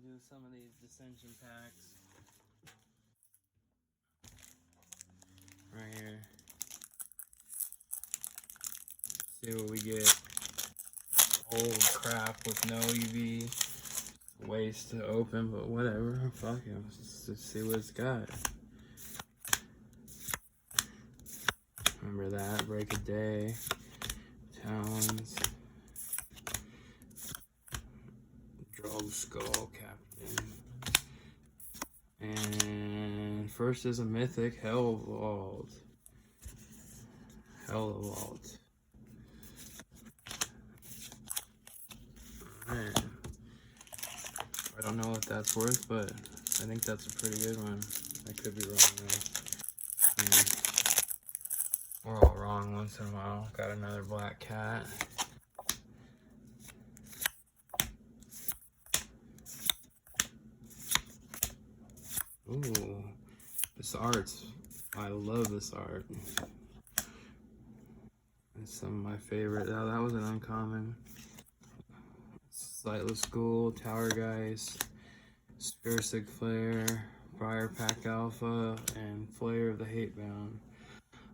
do some of these Ascension packs. Right here. See what we get. Old crap with no UV. Waste to open, but whatever. Fuck it. Let's see what it's got. Remember that. Break a Day. Talons. Droll Skull Captain. And first is a Mythic. Hell Vault. Man. I don't know what that's worth, but I think that's a pretty good one. I could be wrong though. Yeah. We're all wrong once in a while. Got another black cat. Ooh, this art's, I love this art. It's some of my favorite. Oh, that was an uncommon. Sightless Ghoul, Tower Geist, Spearsig Flare, Briar Pack Alpha, and Flare of the Hatebound.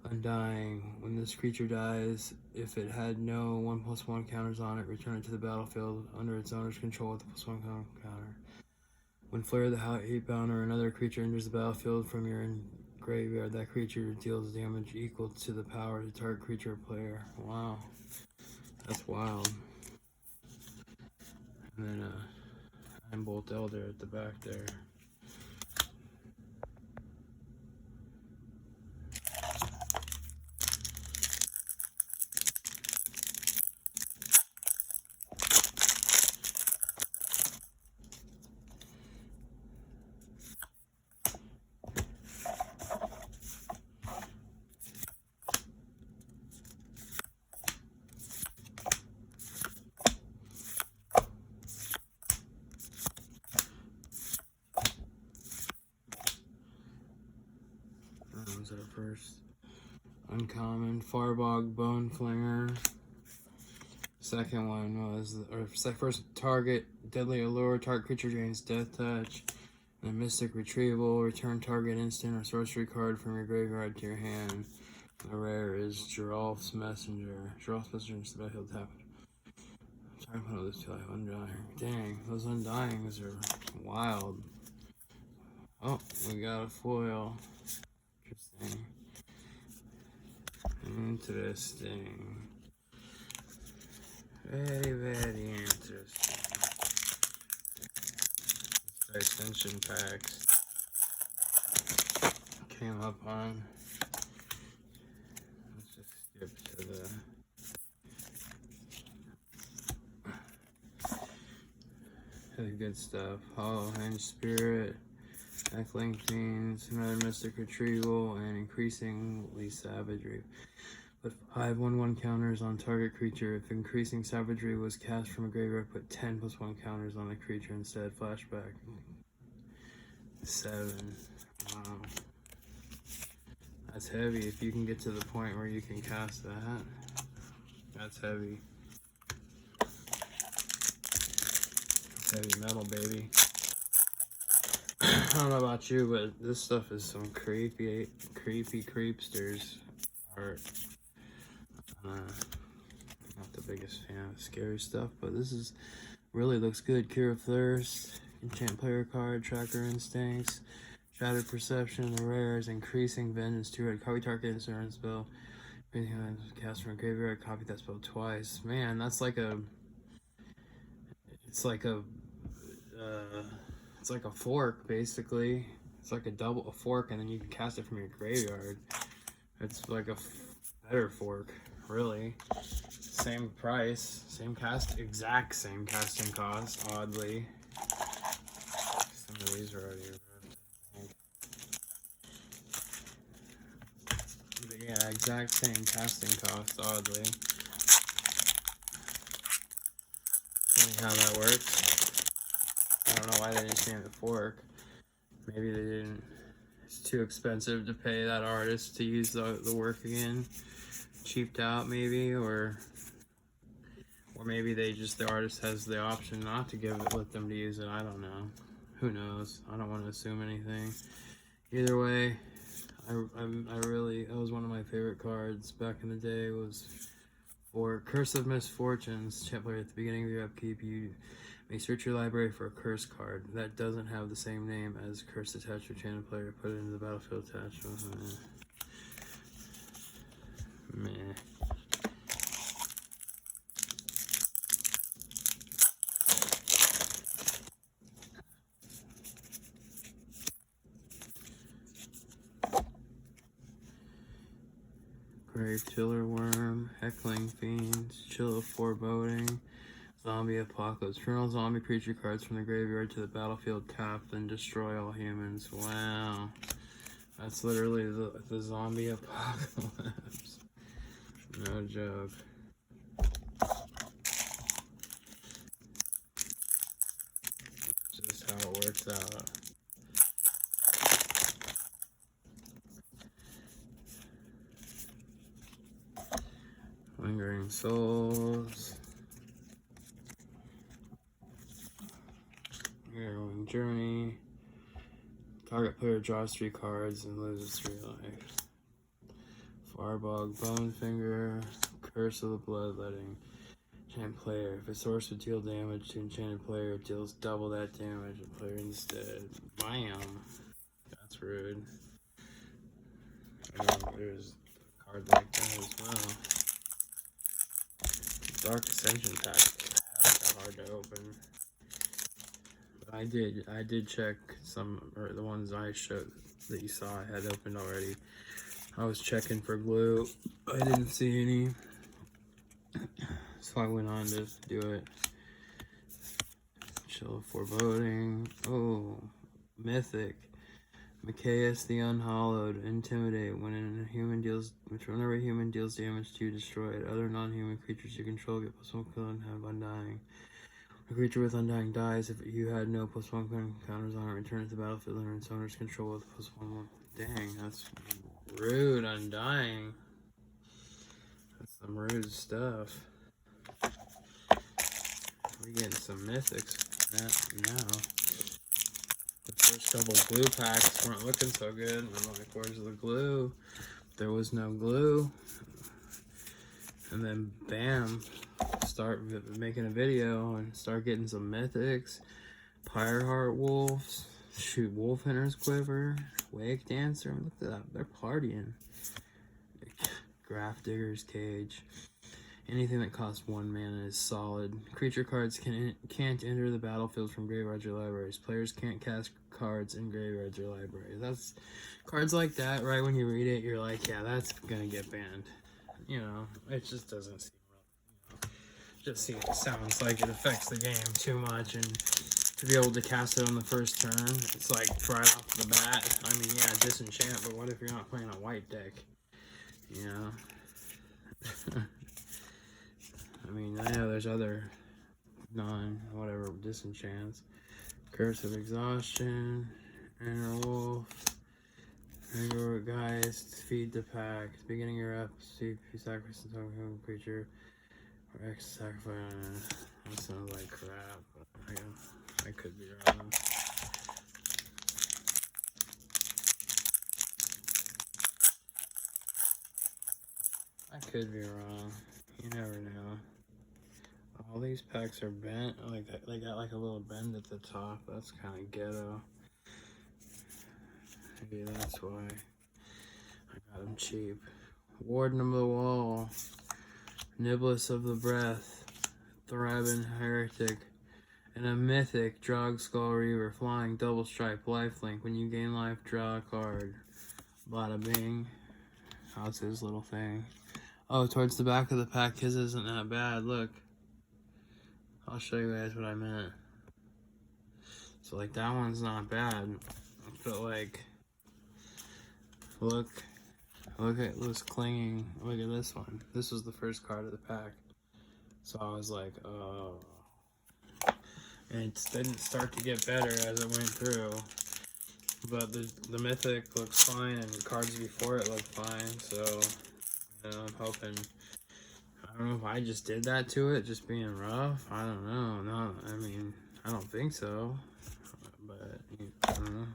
Undying. When this creature dies, if it had no 1/1 counters on it, return it to the battlefield under its owner's control with a +1 counter. When Flare of the Hatebound or another creature enters the battlefield from your graveyard, that creature deals damage equal to the power of the target creature or player. Wow. That's wild. And then Iron Bolt Elder at the back there. That was our first uncommon. Farbog Bone Flinger. Second one was, first target, Deadly Allure, target creature gains Death Touch. And Mystic Retrieval, return target instant or sorcery card from your graveyard to your hand. The rare is Geralf's Messenger. Geralf's Messenger instead of he'll tap it. I'm trying to put all this to like Undying. Dang, those Undyings are wild. Oh, we got a foil. Interesting. Interesting. Very, very interesting. Ascension packs came up on. Let's just skip to the good stuff. Hollow Hinge Spirit, Echoing Fiends, another Mystic Retrieval, and increasingly Savagery. Put 5/1/1 counters on target creature. If increasing savagery was cast from a graveyard, put 10 +1 counters on the creature instead. Flashback. 7. Wow. That's heavy. If you can get to the point where you can cast that, that's heavy. That's heavy metal, baby. I don't know about you, but this stuff is some creepy creepsters art. Not the biggest fan of scary stuff, but this is really looks good. Cure of Thirst, enchant player card, Tracker Instincts, Shattered Perception. The rare is Increasing Vengeance. 2-red, copy target instant spell. Cast from a graveyard, copy that spell twice. Man, that's like a. It's like a fork basically. It's like a fork, and then you can cast it from your graveyard. It's like a better fork, really. Same price, exact same casting cost, oddly. Some of these are already ripped. But yeah, exact same casting cost, oddly. Funny how that works. I don't know why they didn't change the fork. Maybe they didn't. It's too expensive to pay that artist to use the work again. Cheaped out maybe, or Or maybe the artist has the option not to let them to use it. I don't know. Who knows? I don't want to assume anything. Either way, I really, that was one of my favorite cards back in the day. Was for Curse of Misfortunes. Chat player, at the beginning of your upkeep, you may search your library for a curse card that doesn't have the same name as curse attached to enchanted player. Put it into the battlefield attached. Meh. Grave Tiller Worm, Heckling Fiends, Chill of Foreboding, Zombie Apocalypse. Turn all zombie creature cards from the graveyard to the battlefield tapped and destroy all humans. Wow. That's literally the zombie apocalypse. No joke. Just how it works out. Lingering Souls. Harrowing Journey. Target player draws 3 cards and loses 3 life. Farbog Bonefinger. Curse of the Bloodletting. Enchanted player. If a source would deal damage to enchanted player, it deals double that damage to player instead. Bam! That's rude. There's a card like that as well. Dark Ascension pack. That's hard to open. But I did check some, or the ones I showed that you saw I had opened already. I was checking for glue. I didn't see any. So I went on to do it. Chill of Foreboding. Oh, Mythic. Machias the Unhallowed. Intimidate. Whenever a human deals damage to you, destroy it. Other non-human creatures you control get +1 kill and have Undying. A creature with Undying dies if you had no +1 counters on it. Return it to the battlefield under its owner's control with +1. Dang, that's rude. Undying. That's some rude stuff. We're getting some Mythics now. The first couple glue packs weren't looking so good. I'm like, where's the glue? There was no glue. And then, bam, start making a video and start getting some Mythics. Pyreheart Wolves. Shoot, Wolf Hunter's Quiver. Wake Dancer. Look at that. They're partying. Graph Digger's Cage. Anything that costs 1 mana is solid. Creature cards can't enter the battlefield from graveyards or libraries. Players can't cast cards in graveyards or libraries. That's cards like that, right when you read it, you're like, yeah, that's gonna get banned. You know, it just doesn't seem real. Sounds like it affects the game too much, and to be able to cast it on the first turn, it's like right off the bat. I mean, yeah, disenchant, but what if you're not playing a white deck? You know? I mean, I know there's other disenchants. Curse of Exhaustion, Inner Wolf, Angor Geist, Feed the Pack. Beginning your up, see if you sacrifice a token creature or X sacrifice. That sounds like crap, but I could be wrong. I could be wrong. You never know. All these packs are bent. Like they got like a little bend at the top. That's kind of ghetto. Maybe that's why I got them cheap. Warden of the Wall, Niblis of the Breath, Thriving Heretic, and a Mythic Drog Skull Reaver, Flying Double Stripe Lifelink. When you gain life, draw a card. Bada bing. How's his little thing? Oh, towards the back of the pack, his isn't that bad. Look. I'll show you guys what I meant. So like that one's not bad, but like look at this clinging. Look at this one. This was the first card of the pack. So I was like, oh. And it didn't start to get better as it went through. But the Mythic looks fine and the cards before it look fine. So you know, I'm hoping. I don't know if I just did that to it, just being rough. I don't know. No, I mean, I don't think so. But, I don't know.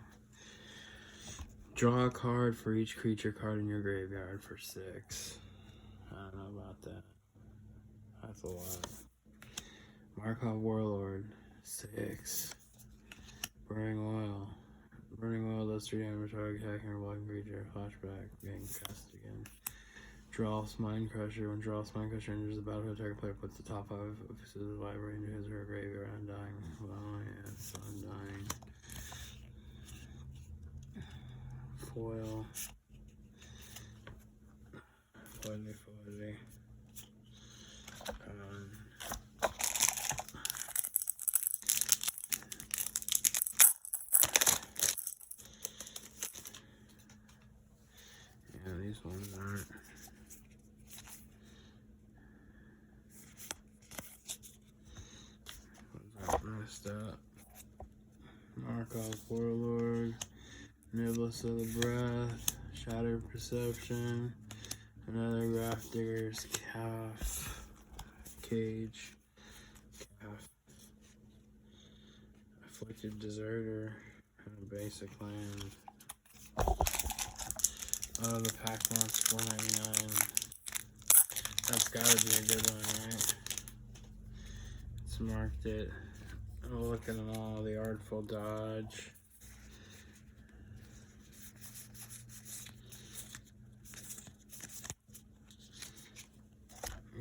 Draw a card for each creature card in your graveyard for 6. I don't know about that. That's a lot. Markov Warlord, 6. Burning Oil. Burning Oil does 3 damage, target attacking or blocking creature. Flashback, being cast again. Draw's Mind Crusher. When Draw's Mind Crusher enters the battlefield, target player puts the top 5 pieces of the library into his or her graveyard. Undying. Oh, yes, Undying. Foil. Foily. Yeah, these ones aren't. Messed up. Markov Warlord. Nibless of the Breath. Shattered Perception. Another Grafdigger's Calf. Cage. Calf. Afflicted Deserter. And a basic land. Oh, the pack wants $4.99. That's gotta be a good one, right? It's marked it. Oh, look at them all. The Artful Dodge.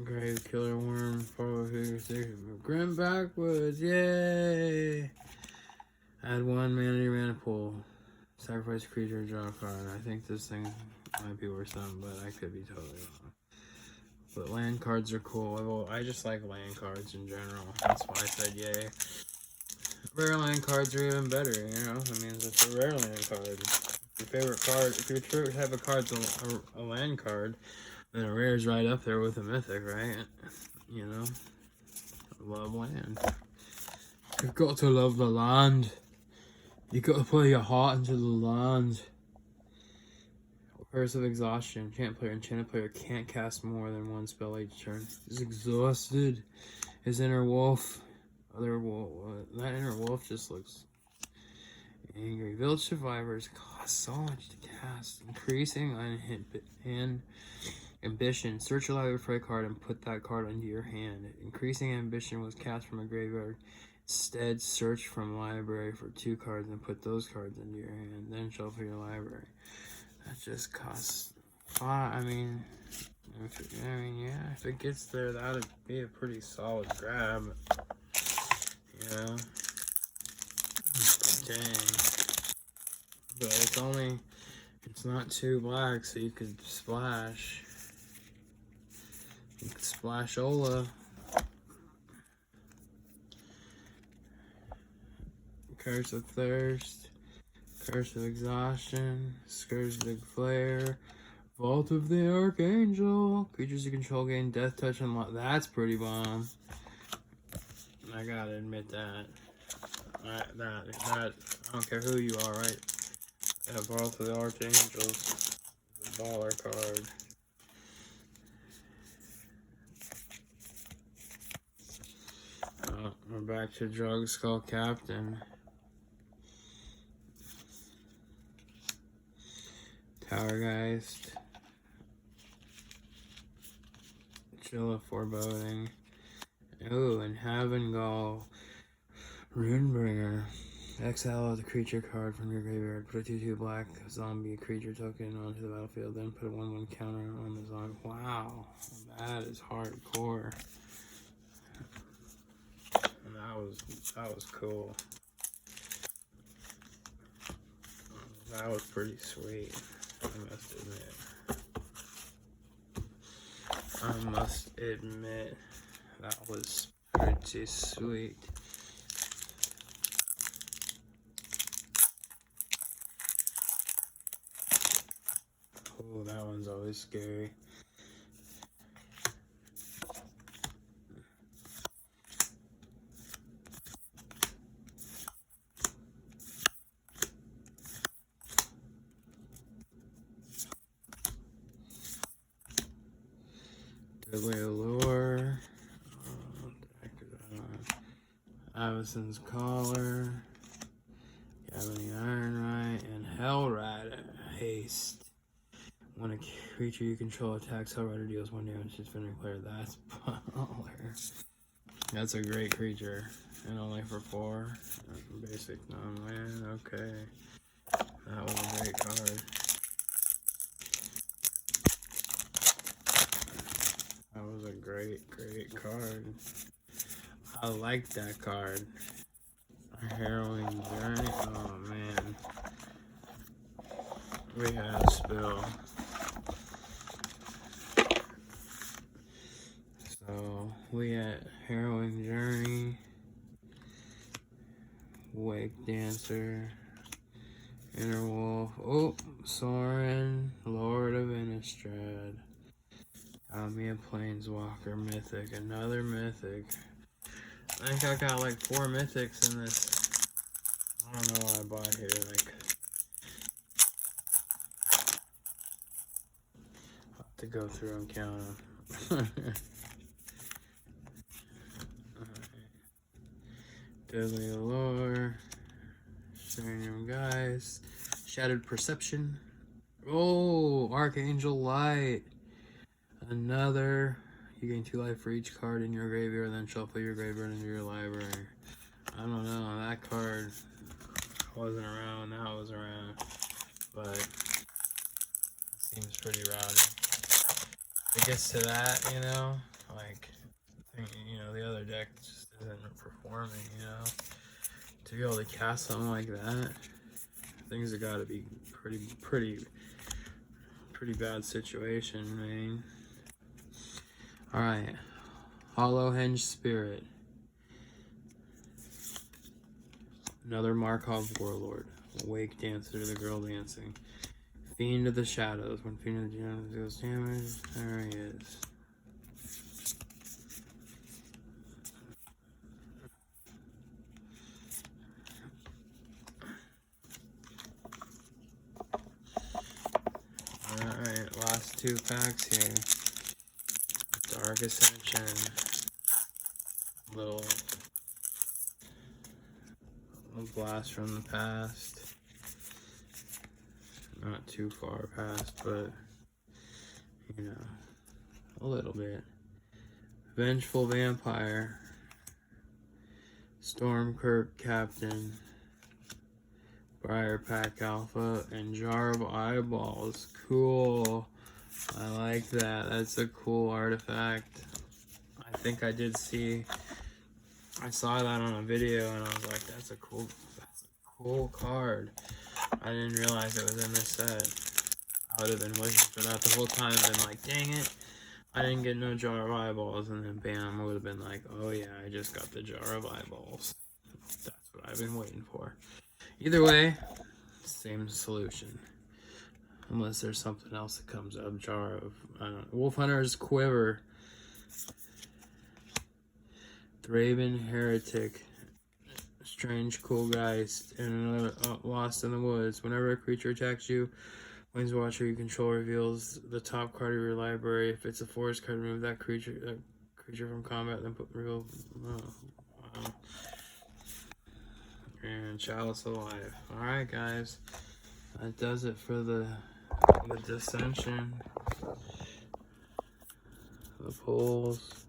Grave Killer Worm. 406. Grim Backwoods. Yay! Add 1 mana to your mana pool. Sacrifice a creature, draw a card. I think this thing might be worth something, but I could be totally wrong. But land cards are cool. Well, I just like land cards in general. That's why I said yay. Rare land cards are even better, you know? I mean, it's a rare land card. Your favorite card, if your favorite type of card's a land card, then a rare is right up there with a mythic, right? You know? Love land. You've got to love the land. You gotta put your heart into the land. Curse of Exhaustion. Enchanted player can't cast more than 1 spell each turn. He's exhausted. His inner wolf. That inner wolf just looks angry. Village Survivors cost so much to cast. Increasing ambition. Search your library for a card and put that card into your hand. Increasing ambition was cast from a graveyard. Instead, search from library for 2 cards and put those cards into your hand. Then shuffle your library. That just costs 5. I mean, yeah, if it gets there, that would be a pretty solid grab. You know? Dang. But it's not 2 black, so you could splash. You could splash Ola. Curse of Thirst, Curse of Exhaustion, Scourged Flare, Vault of the Archangel. Creatures you control gain Death Touch and that's pretty bomb. I gotta admit that. I don't care who you are, right? Vault of the Archangels, the baller card. We're back to Drug Skull Captain. Towergeist. Chilla Foreboding. Ooh, and Havengall. Runebringer. Exile the creature card from your graveyard. Put a 2/2 black zombie creature token onto the battlefield. Then put a 1/1 counter on the zombie. Wow, that is hardcore. And that was cool. That was pretty sweet. I must admit that was pretty sweet. Oh, that one's always scary. Deadly Allure. Avison's Collar. Gavin the Ironrite. And Hellrider. Haste. When a creature you control attacks, Hellrider deals 1 damage to defending player. That's baller. That's a great creature. And only for 4. Basic non-land. Okay. That was a great card. That was a great, great card. I like that card. Harrowing Journey. Oh man. We had a spill. So we had Harrowing Journey, Wake Dancer, Inner Wolf. Oh, Soren, Lord of Innistrad. Got me a Planeswalker Mythic, another Mythic. I think I got like 4 Mythics in this. I don't know what I bought here. Like, I'll have to go through and count them. Deadly Allure, Stadium Guys, Shattered Perception. Oh, Archangel Light. Another. You gain 2 life for each card in your graveyard, then shuffle your graveyard into your library. I don't know, that card wasn't around, now it was around, but it seems pretty rowdy. It gets to that, you know, like, you know, the other deck just isn't performing, you know. To be able to cast something like that, things have got to be pretty bad situation, man. Alright, Hollow Henge Spirit. Another Markov Warlord. Wake Dancer, the girl dancing. Fiend of the Shadows. When Fiend of the Shadows deals damage, there he is. Alright, last 2 packs here. Dark Ascension. Little blast from the past. Not too far past, but you know, a little bit. Vengeful Vampire. Stormkirk Captain. Briar Pack Alpha, and Jar of Eyeballs. Cool. I like that. That's a cool artifact. I think I saw that on a video and I was like, that's a cool card. I didn't realize it was in this set. I would have been wishing for that the whole time and been like, dang it, I didn't get no Jar of Eyeballs, and then bam, I would have been like, oh yeah, I just got the Jar of Eyeballs. That's what I've been waiting for. Either way, same solution. Unless there's something else that comes up. Jar of, I don't know, Wolf Hunter's Quiver. Thraben Heretic. Strange Cool Geist. And another Lost in the Woods. Whenever a creature attacks you, Planeswatcher you control reveals the top card of your library. If it's a forest card, remove that creature from combat, then put reveal. Oh, wow. And Chalice of Life. Alright, guys. That does it for the Ascension. The polls.